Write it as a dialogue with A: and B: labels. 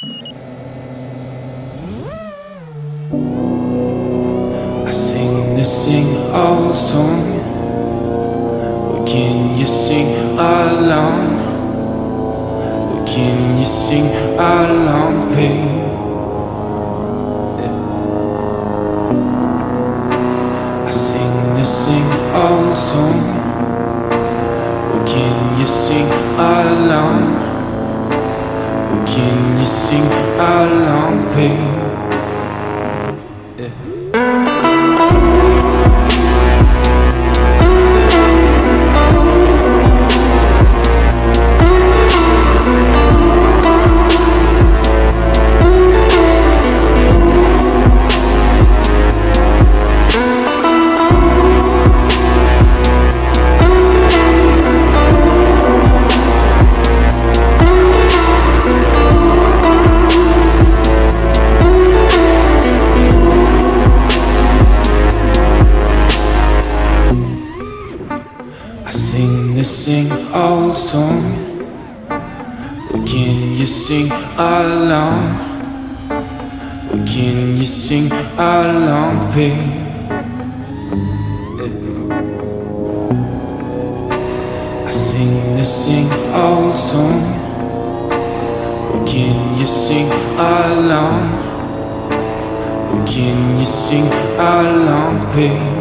A: I sing the same old song. What can you sing along? What can you sing along, babe? I sing the same old song. What can you sing along? What can you sing along, babe? Sing the same old song. What can you sing along? What can you sing along, babe? I sing the same old song. What can you sing along? What can you sing along, babe?